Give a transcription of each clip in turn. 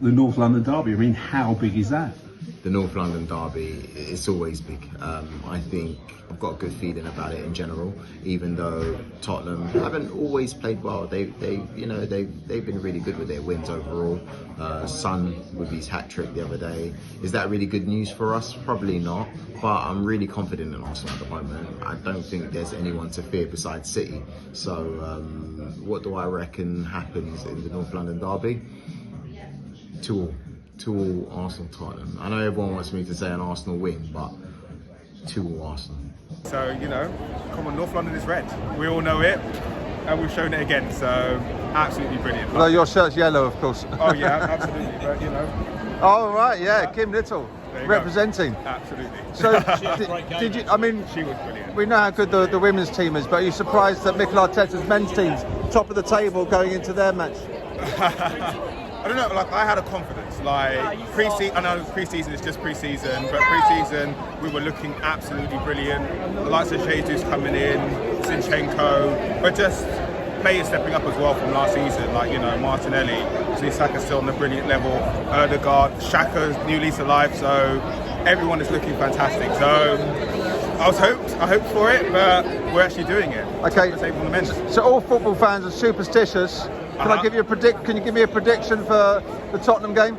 The North London derby, I mean, how big is that? The North London derby, it's always big. I think I've got a good feeling about it in general, even though Tottenham haven't always played well. They've been really good with their wins overall. Son with his hat-trick the other day. Is that really good news for us? Probably not, but I'm really confident in Arsenal at the moment. I don't think there's anyone to fear besides City. So what do I reckon happens in the North London derby? 2-2 Arsenal Tottenham. I know everyone wants me to say an Arsenal win, but 2-2 Arsenal. So, come on, North London is red. We all know it, and we've shown it again, so absolutely brilliant. Well, your shirt's yellow, of course. Oh yeah, absolutely, but Oh, right, yeah, Kim Little, representing. Go. Absolutely. So, did you, I mean, she was brilliant. We know how good the women's team is, but are you surprised that Mikel Arteta's men's team's top of the table going into their match? I don't know, I had a confidence, pre-season, I know pre-season is just pre-season, but pre-season we were looking absolutely brilliant. The likes of Jesus coming in, Zinchenko, but just players stepping up as well from last season, Martinelli, Saka's still on a brilliant level, Odegaard, Xhaka's new lease of life, so everyone is looking fantastic. So I hoped for it, but we're actually doing it. Okay, on the men's. So all football fans are superstitious. Can I give you Can you give me a prediction for the Tottenham game?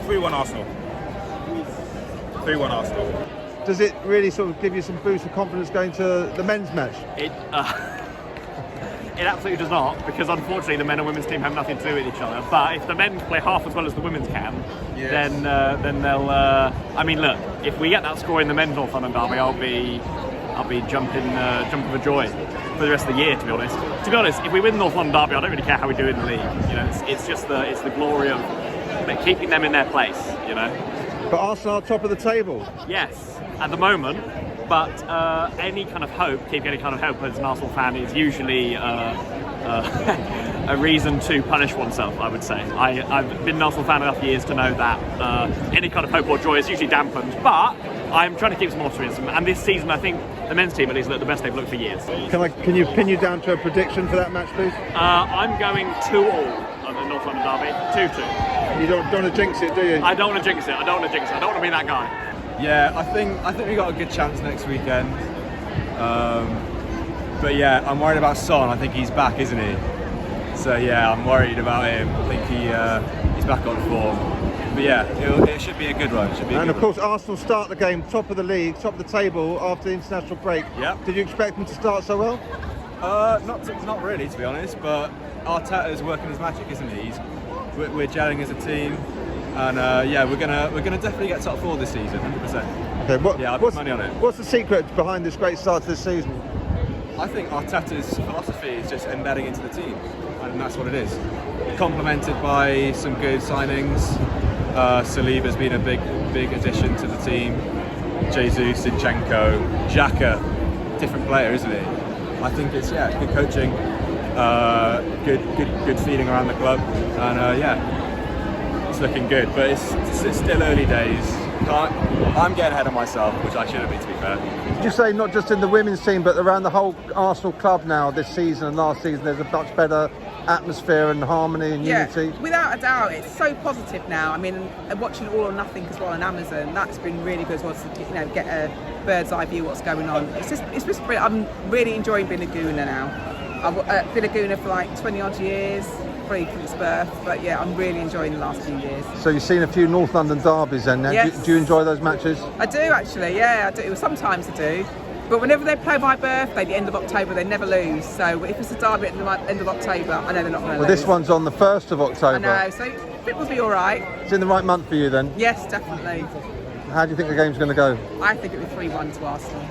3-1 Arsenal. 3-1 Arsenal. Does it really sort of give you some boost of confidence going to the men's match? It absolutely does not, because unfortunately the men and women's team have nothing to do with each other. But if the men play half as well as the women's can, then they'll. I mean, look, if we get that score in the men's North London derby, I'll be jumping for joy for the rest of the year. To be honest, if we win North London derby, I don't really care how we do in the league. It's just the glory of keeping them in their place. But Arsenal are top of the table. Yes, at the moment. But any kind of hope, keeping any kind of hope as an Arsenal fan is usually a reason to punish oneself, I would say. I've been an Arsenal fan enough years to know that any kind of hope or joy is usually dampened, but I'm trying to keep some optimism, and this season I think the men's team at least look the best they've looked for years. Can you pin you down to a prediction for that match, please? I'm going 2-2 on the North London derby, 2-2. You don't want to jinx it, do you? I don't want to jinx it, I don't want to be that guy. Yeah, I think we got a good chance next weekend. But yeah, I'm worried about Son. I think he's back, isn't he? So yeah, I'm worried about him. I think he's back on form. But yeah, it should be a good one. And of course, Arsenal start the game top of the league, top of the table after the international break. Yeah. Did you expect them to start so well? Not really, to be honest. But Arteta is working his magic, isn't he? We're gelling as a team. And yeah, we're gonna definitely get top 4 this season, 100%. Okay, I'll put money on it. What's the secret behind this great start to this season? I think Arteta's philosophy is just embedding into the team, and that's what it is. Complemented by some good signings. Saliba's been a big addition to the team. Jesus, Zinchenko, Xhaka, different player, isn't he? I think it's good coaching, good feeling around the club, and yeah. It's looking good, but it's still early days. I'm getting ahead of myself, which I shouldn't be, to be fair. Would you say not just in the women's team, but around the whole Arsenal club now, this season and last season, there's a much better atmosphere and harmony and unity? Without a doubt, it's so positive now. I mean, watching All or Nothing as well on Amazon, that's been really good as well to get a bird's eye view of what's going on. It's just brilliant. I'm really enjoying being a Gooner now. I've been a Gooner for like 20 odd years. From its birth, but yeah, I'm really enjoying the last few years. So you've seen a few North London derbies then? Yes. Do you enjoy those matches? I do actually, yeah, I do. Sometimes I do. But whenever they play my birthday, the end of October, they never lose. So if it's a derby at the end of October, I know they're not going to lose. Well, this one's on the 1st of October. I know, so it will be all right. It's in the right month for you then? Yes, definitely. How do you think the game's going to go? I think it'll be 3-1 to Arsenal.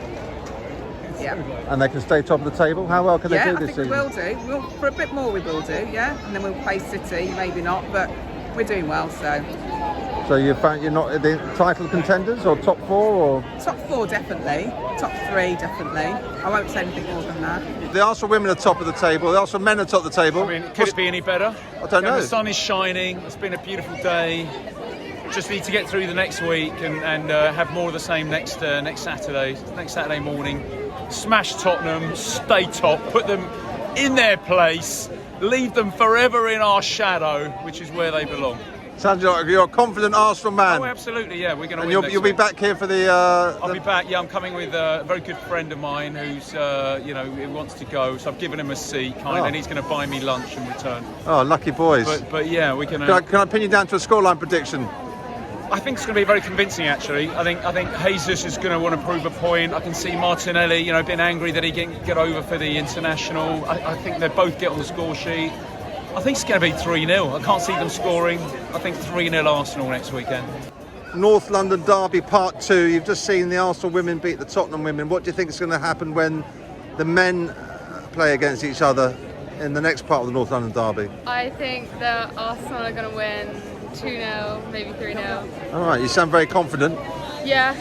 Yeah. And they can stay top of the table? How well can they do this season? Yeah, I think we will do. For a bit more we will do, yeah. And then we'll play City, maybe not, but we're doing well, so. So you found you're not the title contenders or top 4 or? Top 4 definitely, top 3 definitely. I won't say anything more than that. The Arsenal women are top of the table, the Arsenal men are top of the table. I mean, could it be any better? I don't know. The sun is shining, it's been a beautiful day. Just need to get through the next week and have more of the same next Saturday morning. Smash Tottenham, stay top, put them in their place, leave them forever in our shadow, which is where they belong. Sounds like you're a confident Arsenal man. Oh, absolutely, yeah, we're going to And win next you'll be week. back here for the... I'll be back, yeah, I'm coming with a very good friend of mine who's, who wants to go, so I've given him a seat, and he's going to buy me lunch in return. Oh, lucky boys. But yeah, we're going Can I pin you down to a scoreline prediction? I think it's going to be very convincing, actually. I think Jesus is going to want to prove a point. I can see Martinelli, being angry that he didn't get over for the international. I think they both get on the score sheet. I think it's going to be 3-0. I can't see them scoring. I think 3-0 Arsenal next weekend. North London Derby Part 2. You've just seen the Arsenal women beat the Tottenham women. What do you think is going to happen when the men play against each other in the next part of the North London Derby? I think that Arsenal are going to win 2-0, maybe 3-0. All right, you sound very confident. Yeah.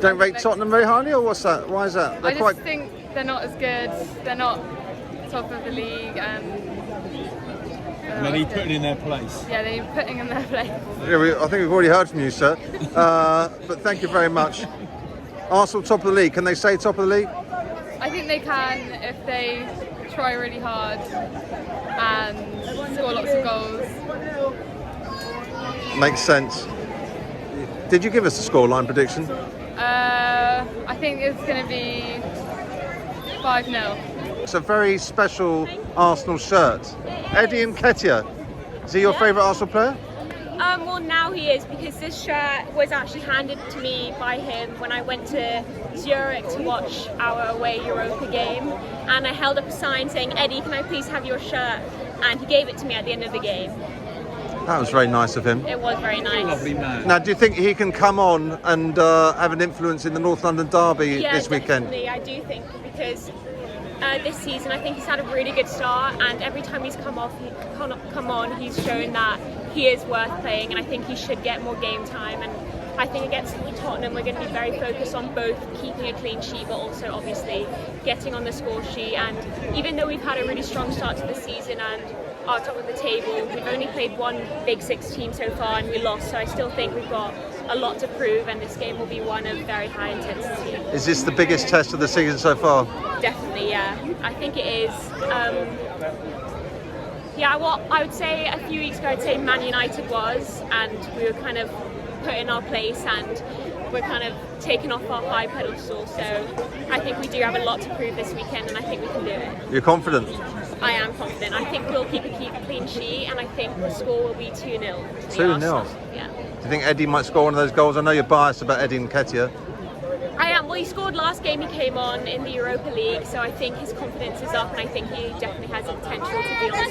Don't rate Tottenham very highly, or what's that? Why is that? I just think they're not as good. They're not top of the league, and They need putting in their place. yeah, they need putting in their place. Yeah, I think we've already heard from you, sir. But thank you very much. Arsenal top of the league. Can they stay top of the league? I think they can if they try really hard and score lots of goals. Makes sense. Did you give us a scoreline prediction? I think it's going to be 5-0. It's a very special Arsenal shirt. Eddie Nketiah. Is he your favourite Arsenal player? Well, now he is, because this shirt was actually handed to me by him when I went to Zurich to watch our away Europa game, and I held up a sign saying, "Eddie, can I please have your shirt?" And he gave it to me at the end of the game. That was very nice of him. It was very nice. Lovely man. Now, do you think he can come on and have an influence in the North London Derby this weekend? Definitely, I do think, because this season I think he's had a really good start, and every time he's come on, he's shown that he is worth playing, and I think he should get more game time. And I think against Tottenham we're going to be very focused on both keeping a clean sheet, but also obviously getting on the score sheet. And even though we've had a really strong start to the season and are top of the table, we've only played one Big Six team so far and we lost, so I still think we've got a lot to prove, and this game will be one of very high intensity. Is this the biggest test of the season so far? Definitely, yeah. I think it is. Well, I would say a few weeks ago I'd say Man United was, and we were kind of put in our place and we're kind of taken off our high pedestal, so I think we do have a lot to prove this weekend, and I think we can do it. You're confident? I am confident. I think we'll keep a clean sheet, and I think the score will be 2-0. 2-0? Yeah. Do you think Eddie might score one of those goals? I know you're biased about Eddie Nketiah. I am. Well, he scored last game he came on in the Europa League, so I think his confidence is up, and I think he definitely has the potential to be on